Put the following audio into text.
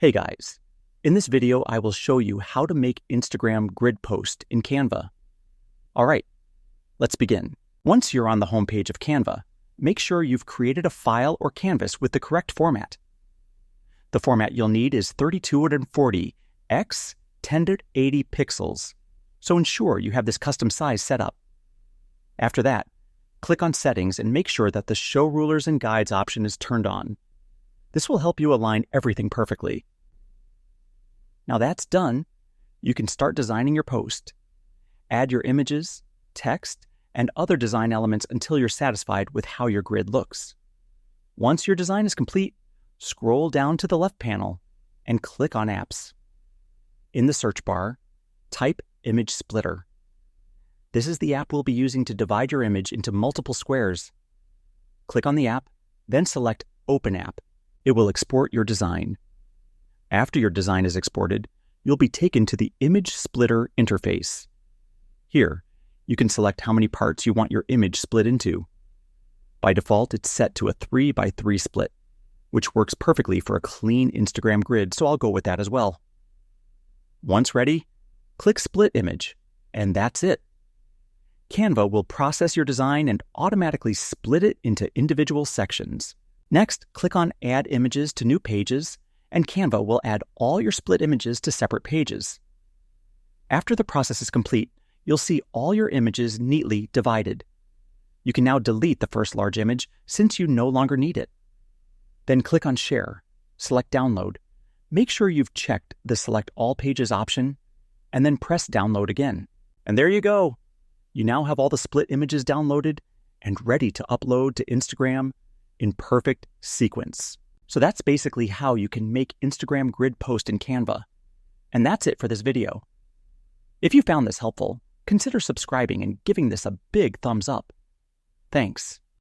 Hey guys, in this video I will show you how to make Instagram grid post in Canva. Alright, let's begin. Once you're on the home page of Canva, make sure you've created a file or canvas with the correct format. The format you'll need is 3240 x 1080 pixels, so ensure you have this custom size set up. After that, click on Settings and make sure that the Show Rulers and Guides option is turned on. This will help you align everything perfectly. Now that's done, you can start designing your post. Add your images, text, and other design elements until you're satisfied with how your grid looks. Once your design is complete, scroll down to the left panel and click on Apps. In the search bar, type Image Splitter. This is the app we'll be using to divide your image into multiple squares. Click on the app, then select Open App. It will export your design. After your design is exported, you'll be taken to the Image Splitter interface. Here, you can select how many parts you want your image split into. By default, it's set to a 3x3 split, which works perfectly for a clean Instagram grid, so I'll go with that as well. Once ready, click Split Image, and that's it. Canva will process your design and automatically split it into individual sections. Next, click on Add Images to New Pages, and Canva will add all your split images to separate pages. After the process is complete, you'll see all your images neatly divided. You can now delete the first large image since you no longer need it. Then click on Share, select Download. Make sure you've checked the Select All Pages option, and then press Download again. And there you go! You now have all the split images downloaded and ready to upload to Instagram in perfect sequence. So that's basically how you can make Instagram grid post in Canva. And that's it for this video. If you found this helpful, consider subscribing and giving this a big thumbs up. Thanks.